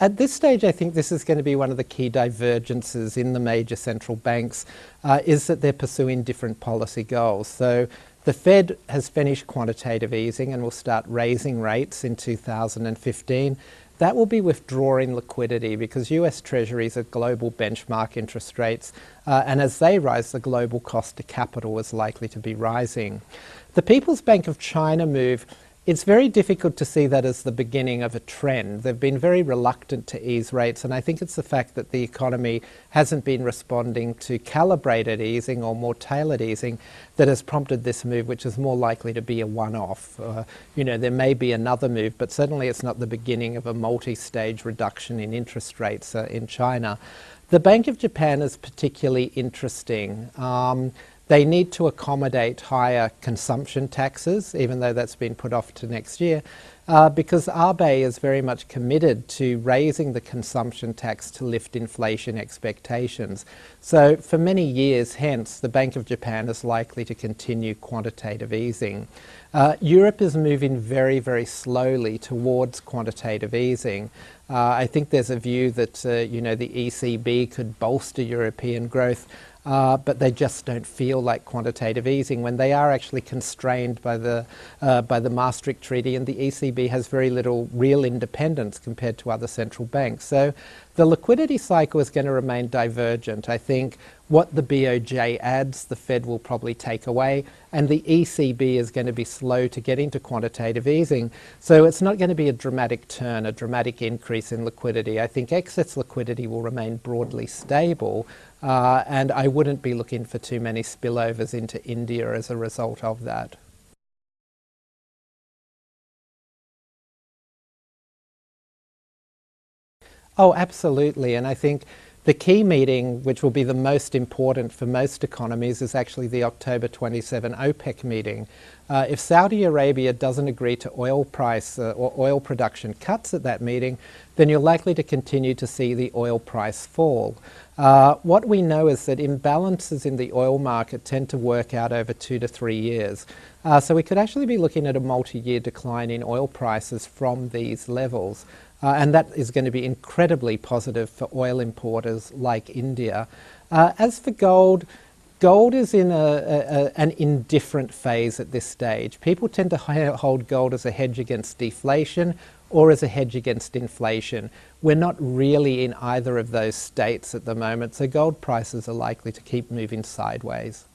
At this stage, I think this is going to be one of the key divergences in the major central banks, is that they're pursuing different policy goals. So the Fed has finished quantitative easing and will start raising rates in 2015. That will be withdrawing liquidity because US Treasuries are global benchmark interest rates, and as they rise, the global cost to capital is likely to be rising. The People's Bank of China move, it's very difficult to see that as the beginning of a trend. They've been very reluctant to ease rates, and I think it's the fact that the economy hasn't been responding to calibrated easing or more tailored easing that has prompted this move, which is more likely to be a one-off. There may be another move, but certainly it's not the beginning of a multi-stage reduction in interest rates in China. The Bank of Japan is particularly interesting. They need to accommodate higher consumption taxes, even though that's been put off to next year, because Abe is very much committed to raising the consumption tax to lift inflation expectations. So for many years hence, the Bank of Japan is likely to continue quantitative easing. Europe is moving very, very slowly towards quantitative easing. I think there's a view that the ECB could bolster European growth, but they just don't feel like quantitative easing when they are actually constrained by the Maastricht Treaty, and the ECB has very little real independence compared to other central banks. So the liquidity cycle is going to remain divergent. I think what the BOJ adds, the Fed will probably take away, and the ECB is going to be slow to get into quantitative easing. So it's not going to be a dramatic turn, a dramatic increase in liquidity. I think excess liquidity will remain broadly stable, and I wouldn't be looking for too many spillovers into India as a result of that. Oh, absolutely. And I think the key meeting, which will be the most important for most economies, is actually the October 27 OPEC meeting. If Saudi Arabia doesn't agree to oil price or oil production cuts at that meeting, then you're likely to continue to see the oil price fall. What we know is that imbalances in the oil market tend to work out over 2 to 3 years. So we could actually be looking at a multi-year decline in oil prices from these levels. And that is going to be incredibly positive for oil importers like India. As for gold, gold is in an indifferent phase at this stage. People tend to hold gold as a hedge against deflation or as a hedge against inflation. We're not really in either of those states at the moment, so gold prices are likely to keep moving sideways.